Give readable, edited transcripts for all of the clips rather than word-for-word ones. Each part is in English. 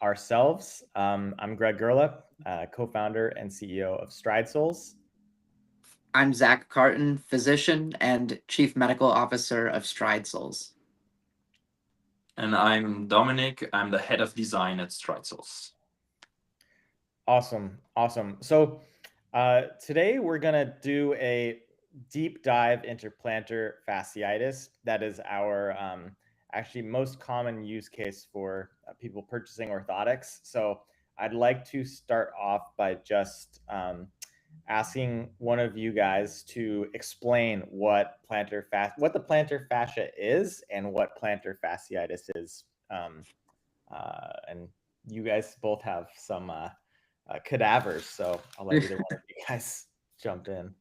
ourselves. I'm Greg Gerla, co-founder and CEO of Stride Souls. I'm Zach Carton, physician and chief medical officer of Stride Souls. And I'm Dominic. I'm the head of design at Stride Souls. Awesome. So today we're gonna do a deep dive into plantar fasciitis. That is our actually most common use case for people purchasing orthotics. So I'd like to start off by just asking one of you guys to explain what the plantar fascia is and what plantar fasciitis is. And you guys both have some cadavers, so I'll let either one of you guys jump in.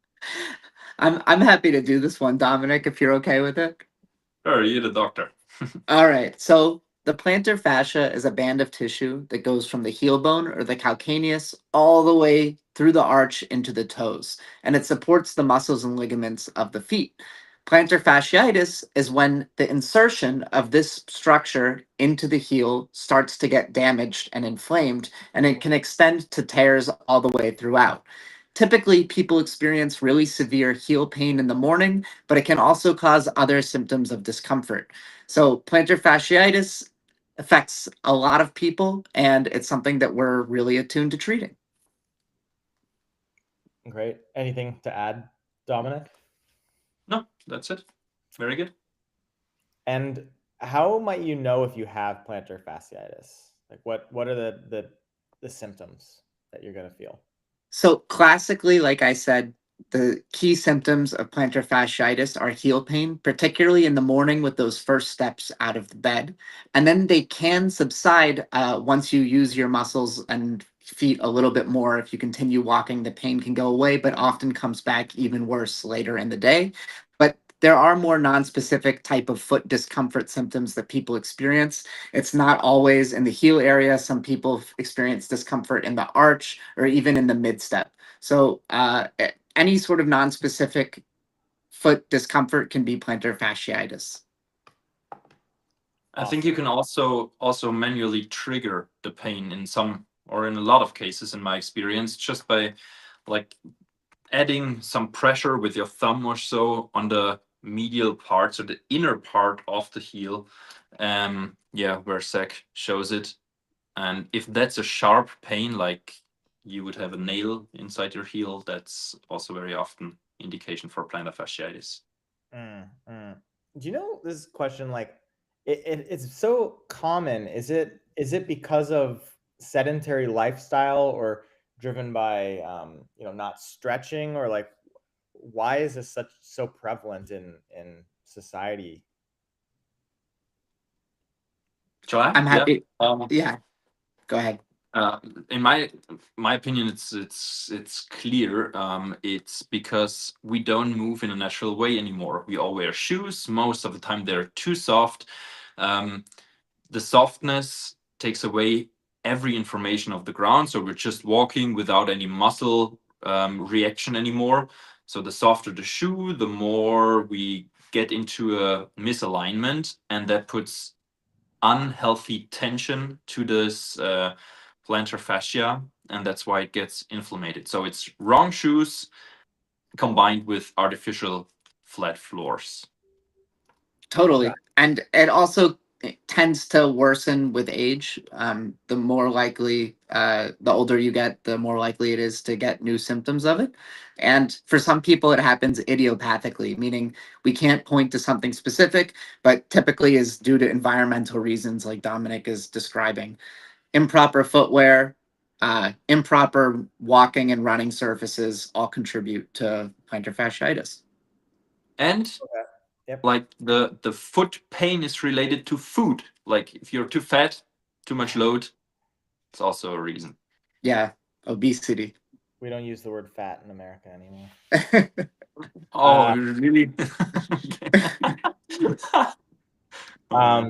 I'm happy to do this one, Dominic, if you're okay with it. Sure, you're the doctor. All right. So the plantar fascia is a band of tissue that goes from the heel bone or the calcaneus all the way through the arch into the toes, and it supports the muscles and ligaments of the feet. Plantar fasciitis is when the insertion of this structure into the heel starts to get damaged and inflamed, and it can extend to tears all the way throughout. Typically, people experience really severe heel pain in the morning, but it can also cause other symptoms of discomfort. So, plantar fasciitis affects a lot of people, and it's something that we're really attuned to treating. Great. Anything to add, Dominic? No, that's it. Very good. And how might you know if you have plantar fasciitis? Like what are the symptoms that you're going to feel? So, classically, like I said, the key symptoms of plantar fasciitis are heel pain, particularly in the morning with those first steps out of the bed. And then they can subside once you use your muscles and feet a little bit more. If you continue walking, the pain can go away, but often comes back even worse later in the day. But there are more non-specific type of foot discomfort symptoms that people experience. It's not always in the heel area. Some people experience discomfort in the arch or even in the mid step. So any sort of non-specific foot discomfort can be plantar fasciitis. I think you can also manually trigger the pain in some or in a lot of cases, in my experience, just by like adding some pressure with your thumb or so on the medial parts or the inner part of the heel. Yeah, where Zach shows it. And if that's a sharp pain, like you would have a nail inside your heel, that's also very often indication for plantar fasciitis. Do you know this question? Like, it's so common. Is it because of sedentary lifestyle or driven by not stretching, or like why is this so prevalent in society? Shall I? I'm Yeah. happy. Yeah, go ahead. Uh, in my opinion, it's clear. It's because we don't move in a natural way anymore. We all wear shoes. Most of the time, they're too soft. Um, the softness takes away every information of the ground, so we're just walking without any muscle reaction anymore. So the softer the shoe, the more we get into a misalignment, and that puts unhealthy tension to this plantar fascia, and that's why it gets inflamed. So it's wrong shoes combined with artificial flat floors. Totally. And it also tends to worsen with age. The more likely, the older you get, the more likely it is to get new symptoms of it. And for some people, it happens idiopathically, meaning we can't point to something specific, but typically is due to environmental reasons, like Dominic is describing. Improper footwear, improper walking and running surfaces all contribute to plantar fasciitis. And Okay. Yep. like the foot pain is related to food. Like if you're too fat, too much load, it's also a reason. Yeah, obesity. We don't use the word fat in America anymore. Oh, really? Um,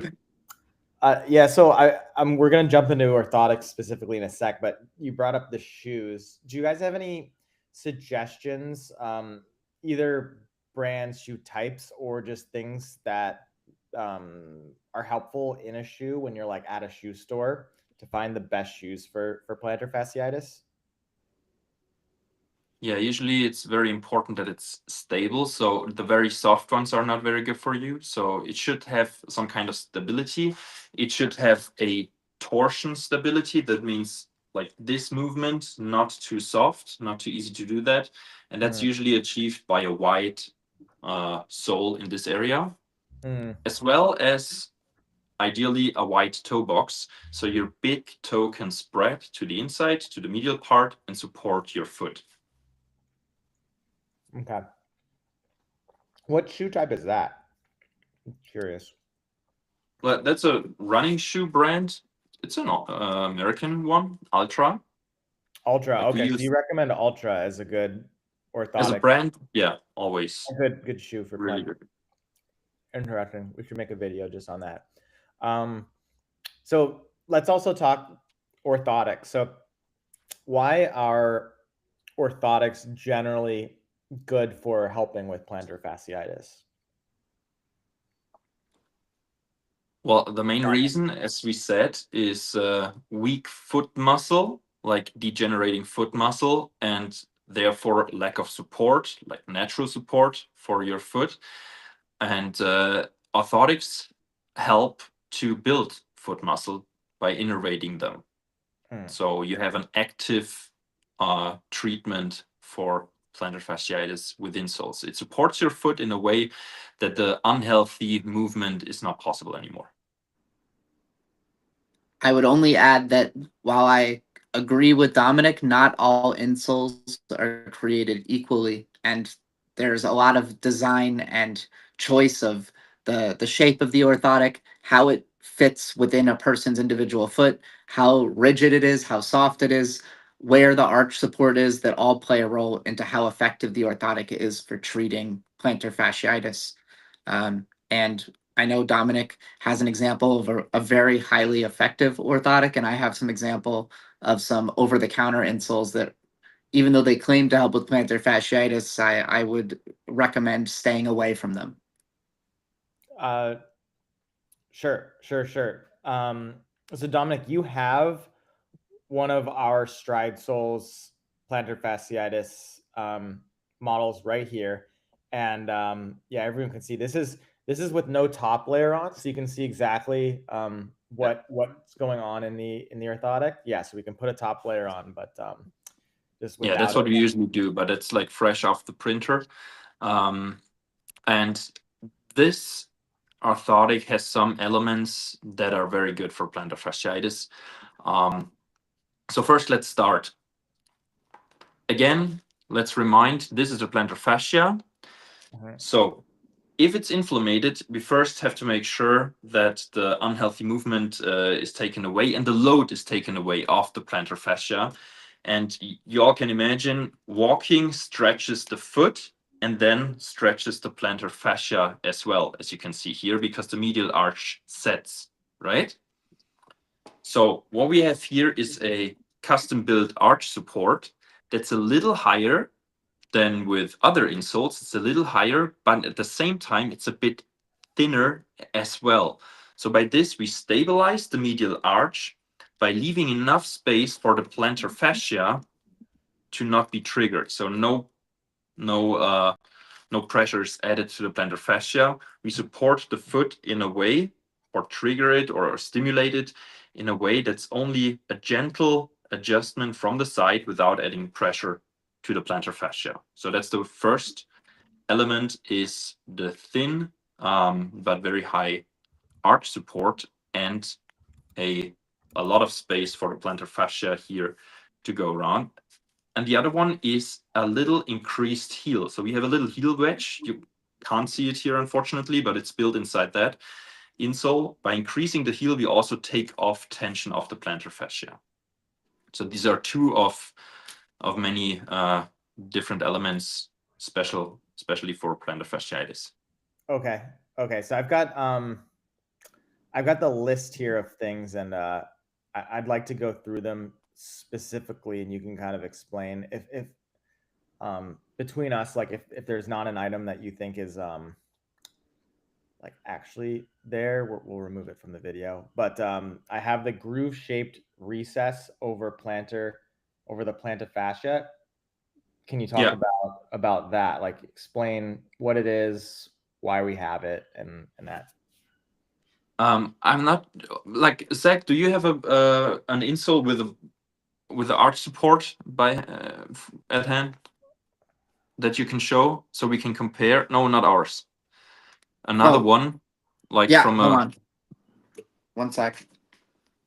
yeah, so we're gonna jump into orthotics specifically in a sec, but you brought up the shoes. Do you guys have any suggestions, either brands, shoe types, or just things that are helpful in a shoe when you're like at a shoe store to find the best shoes for plantar fasciitis? Yeah, usually it's very important that it's stable. So the very soft ones are not very good for you. So it should have some kind of stability. It should have a torsion stability. That means like this movement, not too soft, not too easy to do that. And that's Mm, usually achieved by a wide sole in this area, mm, as well as ideally a wide toe box. So your big toe can spread to the inside, to the medial part, and support your foot. okay. What shoe type is that? I'm curious. Well, that's a running shoe brand. It's an American one, Ultra. Ultra. Like we Okay, so you use recommend Ultra as a good as a orthotic, brand, yeah, always a good shoe for really plantar. good. Interesting. We should make a video just on that. Um, so let's also talk orthotics. So why are orthotics generally good for helping with plantar fasciitis? Well, the main reason, as we said, is weak foot muscle, like degenerating foot muscle, and therefore lack of support, like natural support for your foot. And orthotics help to build foot muscle by innervating them. Hmm. So you have an active treatment for plantar fasciitis with insoles. It supports your foot in a way that the unhealthy movement is not possible anymore. I would only add that while I agree with Dominic, not all insoles are created equally, and there's a lot of design and choice of the shape of the orthotic, how it fits within a person's individual foot, how rigid it is, how soft it is, where the arch support is, that all play a role into how effective the orthotic is for treating plantar fasciitis. And I know Dominic has an example of a very highly effective orthotic, and I have some example of some over-the-counter insoles that, even though they claim to help with plantar fasciitis, I would recommend staying away from them. Uh, sure. So Dominic, you have one of our Stride Soles plantar fasciitis models right here, and yeah, everyone can see this is with no top layer on, so you can see exactly what's going on in the orthotic. Yeah, so we can put a top layer on, but just Yeah, that's without what it. we usually do, but it's like fresh off the printer. And this orthotic has some elements that are very good for plantar fasciitis. So first, let's start. Again, let's remind, this is a plantar fascia. Mhm. So if it's inflamed, we first have to make sure that the unhealthy movement is taken away and the load is taken away off the plantar fascia. And you all can imagine walking stretches the foot and then stretches the plantar fascia as well, as you can see here, because the medial arch sets, right? So what we have here is a custom built arch support that's a little higher than with other insoles. It's a little higher, but at the same time, it's a bit thinner as well. So by this, we stabilize the medial arch by leaving enough space for the plantar fascia to not be triggered. So no pressures added to the plantar fascia. We support the foot in a way, or trigger it or stimulate it in a way that's only a gentle adjustment from the side without adding pressure to the plantar fascia. So that's the first element, is the thin but very high arch support and a lot of space for the plantar fascia here to go around. And the other one is a little increased heel. So we have a little heel wedge. You can't see it here, unfortunately, but it's built inside that insole. By increasing the heel, we also take off tension of the plantar fascia. So these are two of many different elements, especially for plantar fasciitis. Okay, so I've got the list here of things, and I'd like to go through them specifically, and you can kind of explain if between us, like if there's not an item that you think is like actually there. We'll remove it from the video, but I have the groove-shaped recess over the plantar fascia. Can you talk Yeah. about that? Like explain what it is, why we have it, and that. I'm not like Zach. Do you have an insole with the arch support by at hand that you can show so we can compare? No, not ours. Another Oh, one, like yeah, from hold a. on. One sec.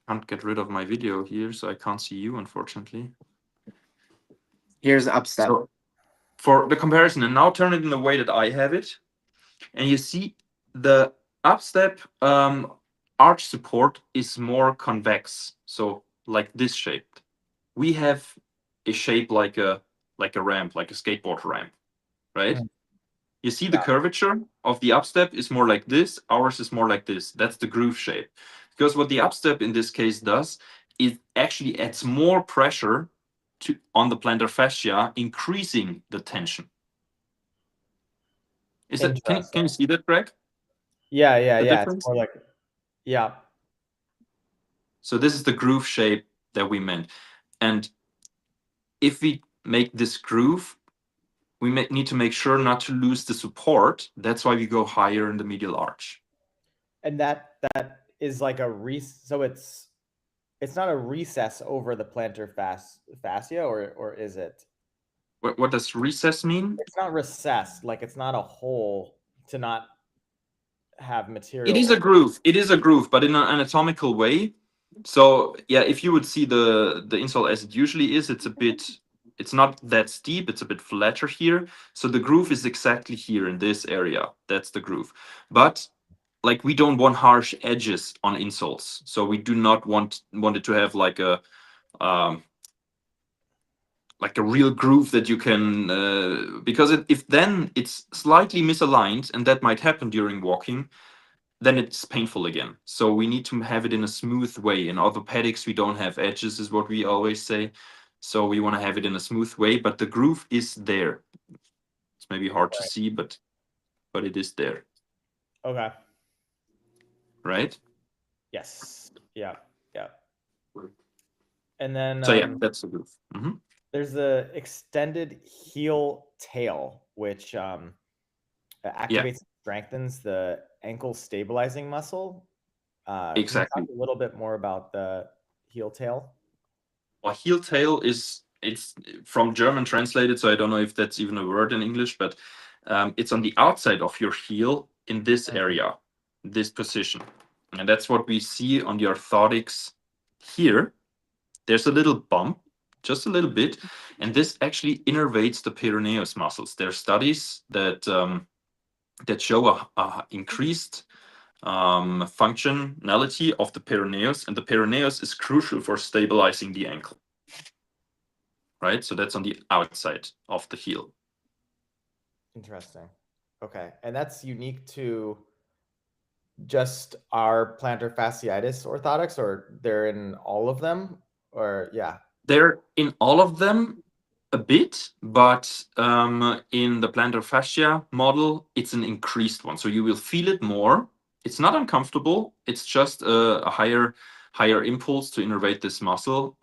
Can't get rid of my video here, so I can't see you, unfortunately. Here's Upstep. So for the comparison, and now turn it in the way that I have it, and you see the Upstep arch support is more convex, so like this shape. We have a shape like a ramp, like a skateboard ramp, right? Mm. You see the curvature of the Upstep is more like this. Ours is more like this. That's the groove shape. Because what the Upstep in this case does, it actually adds more pressure on the plantar fascia, increasing the tension. Is that can you see that, Greg? Yeah, The It's difference? more like, yeah. So this is the groove shape that we meant. And if we make this groove, we need to make sure not to lose the support. That's why we go higher in the medial arch. And that is like so it's not a recess over the plantar fascia, or is it? What does recess mean? It's not recessed, like it's not a hole to not have material. It is a groove. It is a groove, but in an anatomical way. So yeah, if you would see the insole as it usually is, it's not that steep. It's a bit flatter here. So the groove is exactly here in this area. That's the groove. But like we don't want harsh edges on insoles. So we do not want it to have like a real groove that you can because if then it's slightly misaligned, and that might happen during walking, then it's painful again. So we need to have it in a smooth way. In orthopedics, we don't have edges, is what we always say. So we want to have it in a smooth way, but the groove is there. It's maybe hard to see, but it is there. Okay. Right? Yes. Yeah. And then So yeah, that's the groove. there's the extended heel tail, which activates and strengthens the ankle stabilizing muscle. Exactly. Can you talk a little bit more about the heel tail? Well, heel tail it's from German translated, so I don't know if that's even a word in English, but it's on the outside of your heel in this area, this position. And that's what we see on the orthotics here. There's a little bump, just a little bit, and this actually innervates the peroneus muscles. There are studies that show a increased functionality of the peroneus, and the peroneus is crucial for stabilizing the ankle. Right, so that's on the outside of the heel. Interesting. Okay, and that's unique to just our plantar fasciitis orthotics, or they're in all of them, or yeah? They're in all of them a bit, but in the plantar fascia model, it's an increased one. So you will feel it more. It's not uncomfortable. It's just a higher impulse to innervate this muscle.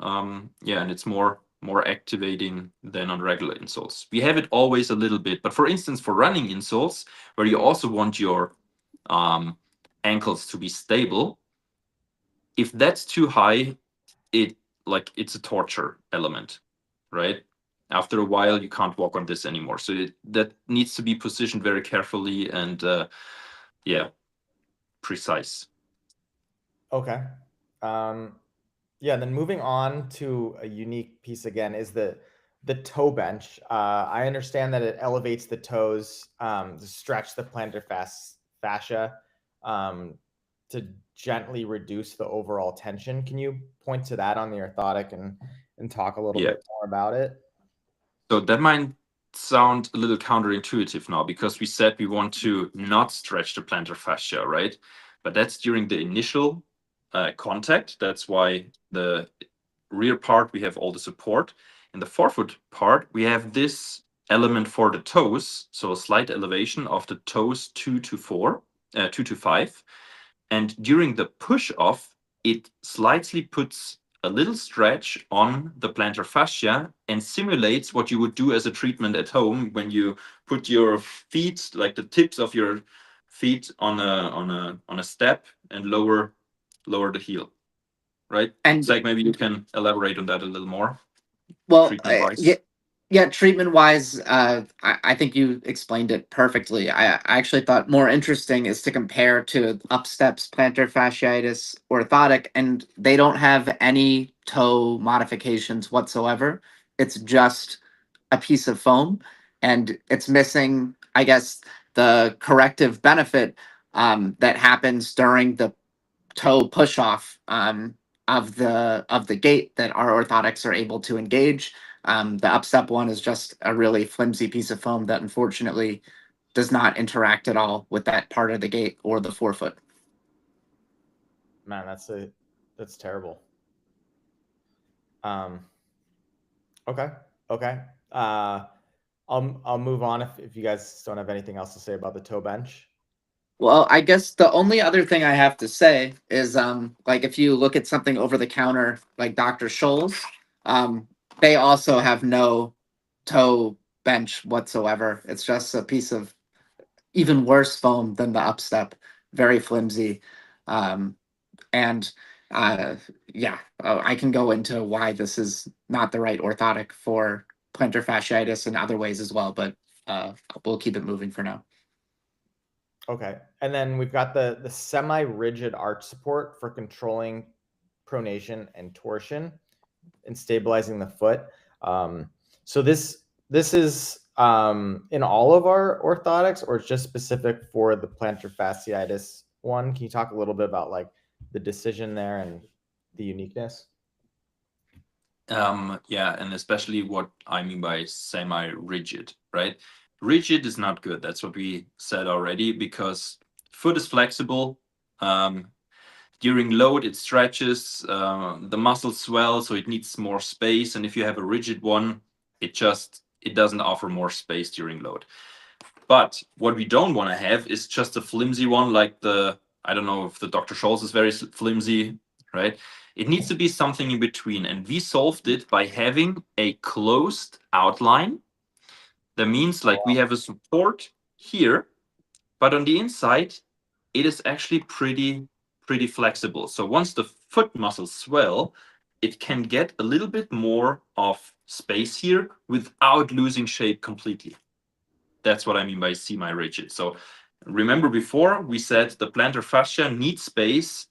Yeah, and it's more activating than on regular insoles. We have it always a little bit, but for instance, for running insoles, where you also want your ankles to be stable, if that's too high, it's a torture element, right? After a while, you can't walk on this anymore. So that needs to be positioned very carefully and precise. Okay. Yeah, then moving on to a unique piece again is the toe bench. I understand that it elevates the toes to stretch the plantar fascia to gently reduce the overall tension. Can you point to that on the orthotic and talk a little bit more about it? So that might sound a little counterintuitive now, because we said we want to not stretch the plantar fascia, right? But that's during the initial contact. That's why the rear part, we have all the support. In the forefoot part, we have this element for the toes. So a slight elevation of the toes 2 to 4. 2 to 5. And during the push off, it slightly puts a little stretch on the plantar fascia and simulates what you would do as a treatment at home when you put your feet, like the tips of your feet, on a step and lower the heel, right? And Zach, maybe you can elaborate on that a little more, well, treatment wise. yeah, treatment wise, I think you explained it perfectly. I actually thought more interesting is to compare to Upstep's plantar fasciitis orthotic, and they don't have any toe modifications whatsoever. It's just a piece of foam, and it's missing, I guess, the corrective benefit that happens during the toe push off of the gait that our orthotics are able to engage. The Upstep one is just a really flimsy piece of foam that unfortunately does not interact at all with that part of the gait or the forefoot. Man, that's terrible. Okay. I'll move on if you guys don't have anything else to say about the toe bench. Well, I guess the only other thing I have to say is like if you look at something over the counter like Dr. Scholl's, they also have no toe bench whatsoever. It's just a piece of even worse foam than the Upstep, very flimsy. And yeah, I can go into why this is not the right orthotic for plantar fasciitis and other ways as well, but we'll keep it moving for now. Okay. And then we've got the semi-rigid arch support for controlling pronation and torsion and stabilizing the foot. So this is in all of our orthotics, or it's just specific for the plantar fasciitis one? Can you talk a little bit about like the decision there and the uniqueness? Yeah, and especially what I mean by semi-rigid, right? Rigid is not good. That's what we said already, because foot is flexible. During load, it stretches, the muscles swell, so it needs more space. And if you have a rigid one, it doesn't offer more space during load. But what we don't want to have is just a flimsy one, like I don't know if the Dr. Scholl's is very flimsy, right? It needs to be something in between. And we solved it by having a closed outline. That means like we have a support here, but on the inside, it is actually pretty flexible. So once the foot muscles swell, it can get a little bit more of space here without losing shape completely. That's what I mean by semi-rigid. So remember before we said the plantar fascia needs space,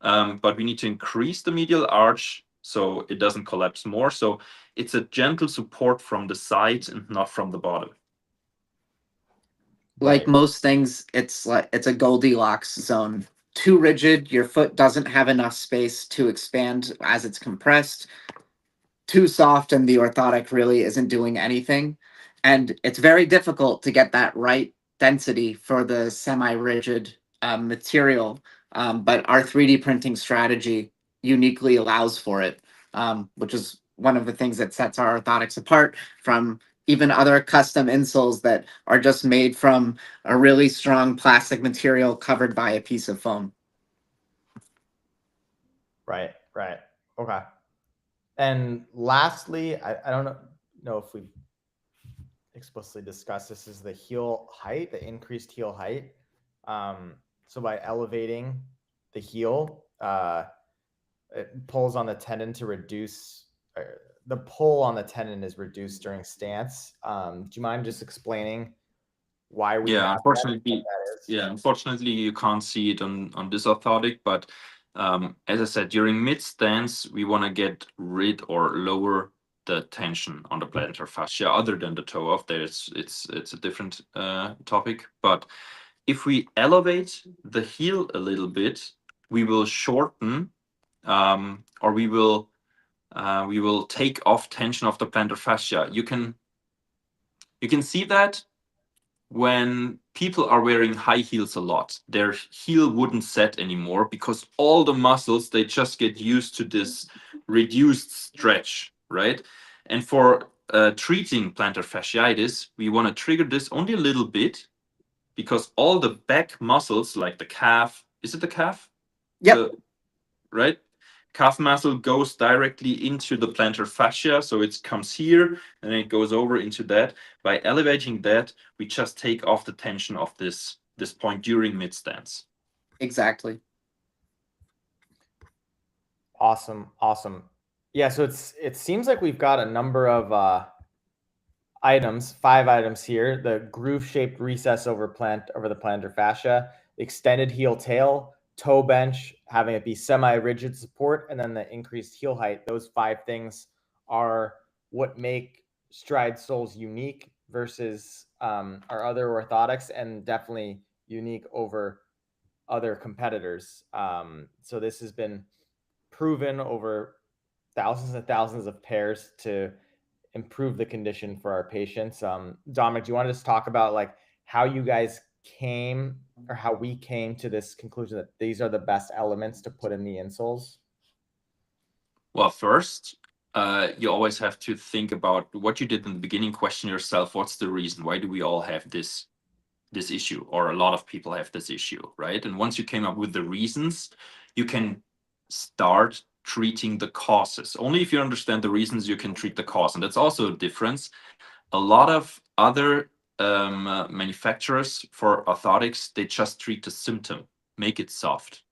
but we need to increase the medial arch so it doesn't collapse more. So it's a gentle support from the side and not from the bottom. Like Right. most things, it's a Goldilocks zone. Too rigid, your foot doesn't have enough space to expand as it's compressed. Too soft, and the orthotic really isn't doing anything. And it's very difficult to get that right density for the semi-rigid material. But our 3D printing strategy uniquely allows for it, which is one of the things that sets our orthotics apart from even other custom insoles that are just made from a really strong plastic material covered by a piece of foam. Right. Okay. And lastly, I don't know if we explicitly discussed this, is the heel height, the increased heel height. So by elevating the heel, it pulls on the tendon to reduce. The pull on the tendon is reduced during stance. Do you mind just explaining why we? Yeah, have unfortunately, that is? unfortunately, you can't see it on this orthotic, but as I said, during mid stance, we want to get rid or lower the tension on the plantar fascia, other than the toe off. It's a different topic. But if we elevate the heel a little bit, we will shorten, or we will take off tension of the plantar fascia. You can see that when people are wearing high heels a lot, their heel wouldn't set anymore because all the muscles, they just get used to this reduced stretch, right? And for treating plantar fasciitis, we want to trigger this only a little bit, because all the back muscles, like the calf, is it the calf? Yep. Right? Calf muscle goes directly into the plantar fascia, so it comes here and then it goes over into that. By elevating that, we just take off the tension of this point during mid stance. Exactly. Awesome. Yeah, so it seems like we've got a number of items, 5 items here: the groove-shaped recess over the plantar fascia, extended heel tail, toe bench, having it be semi-rigid support, and then the increased heel height. Those 5 things are what make Stride soles unique versus our other orthotics, and definitely unique over other competitors. So this has been proven over thousands and thousands of pairs to improve the condition for our patients. Dominic, do you want to just talk about like how you guys came, or how we came to this conclusion that these are the best elements to put in the insoles? Well, first, you always have to think about what you did in the beginning. Question yourself, what's the reason? Why do we all have this issue, or a lot of people have this issue, right? And once you came up with the reasons, you can start treating the causes. Only if you understand the reasons, you can treat the cause. And that's also a difference. A lot of other manufacturers for orthotics, they just treat the symptom, make it soft,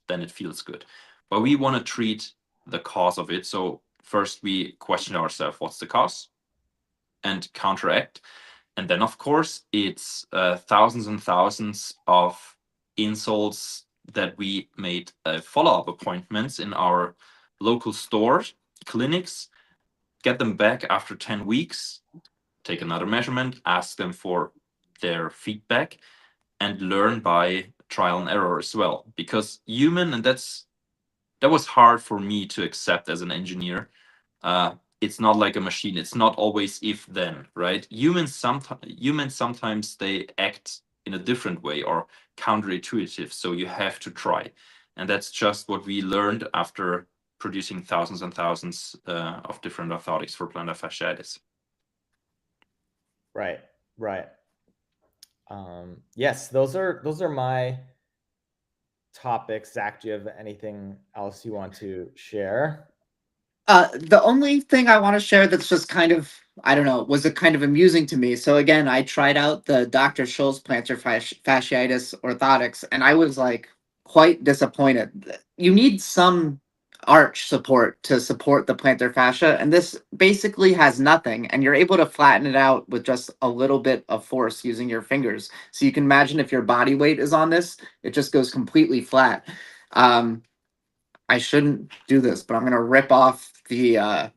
then it feels good. But we want to treat the cause of it. So first we question ourselves, what's the cause, and counteract. And then, of course, it's thousands and thousands of insoles that we made follow-up appointments in our local stores, clinics, get them back after 10 weeks, take another measurement, ask them for their feedback, and learn by trial and error as well. Because human, and that was hard for me to accept as an engineer. It's not like a machine. It's not always if then, right? Humans sometimes they act in a different way or counterintuitive. So you have to try, and that's just what we learned after producing thousands and thousands of different orthotics for plantar fasciitis. Right. Yes, those are my topics. Zach, do you have anything else you want to share? The only thing I want to share that's just kind of, I don't know, was a kind of amusing to me. So again, I tried out the Dr. Scholl's plantar fasciitis orthotics, and I was like quite disappointed. You need some arch support to support the plantar fascia, and this basically has nothing, and you're able to flatten it out with just a little bit of force using your fingers. So you can imagine if your body weight is on this, it just goes completely flat. I shouldn't do this, but I'm going to rip off the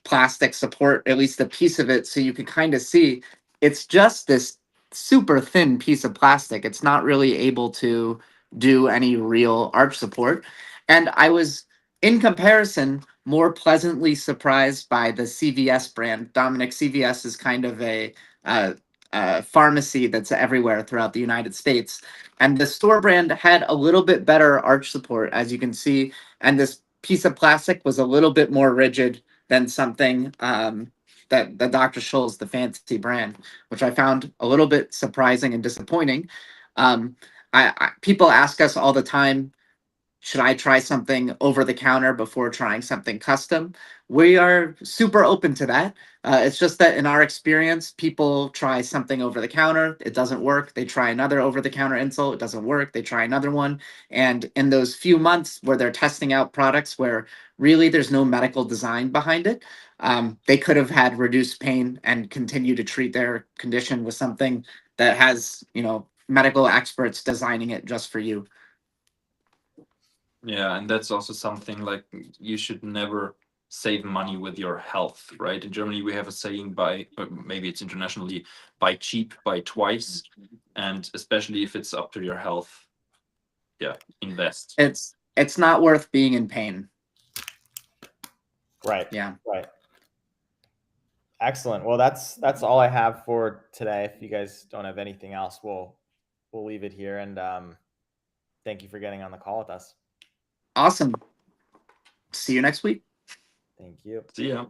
plastic support, at least a piece of it, so you can kind of see it's just this super thin piece of plastic. It's not really able to do any real arch support. And I was, in comparison, more pleasantly surprised by the CVS brand. Dominic, CVS is kind of a pharmacy that's everywhere throughout the United States. And the store brand had a little bit better arch support, as you can see, and this piece of plastic was a little bit more rigid than something that the Dr. Scholl's, the fancy brand, which I found a little bit surprising and disappointing. People ask us all the time, should I try something over the counter before trying something custom? We are super open to that. It's just that in our experience, people try something over the counter, it doesn't work. They try another over the counter insole, it doesn't work. They try another one. And in those few months where they're testing out products where really there's no medical design behind it, they could have had reduced pain and continue to treat their condition with something that has, medical experts designing it just for you. Yeah, and that's also something like you should never save money with your health, right? In Germany, we have a saying or maybe it's internationally, buy cheap, buy twice. And especially if it's up to your health, yeah, invest. It's not worth being in pain. Right. Yeah. Right. Excellent. Well, that's all I have for today. If you guys don't have anything else, we'll leave it here. And thank you for getting on the call with us. Awesome. See you next week. Thank you. See ya.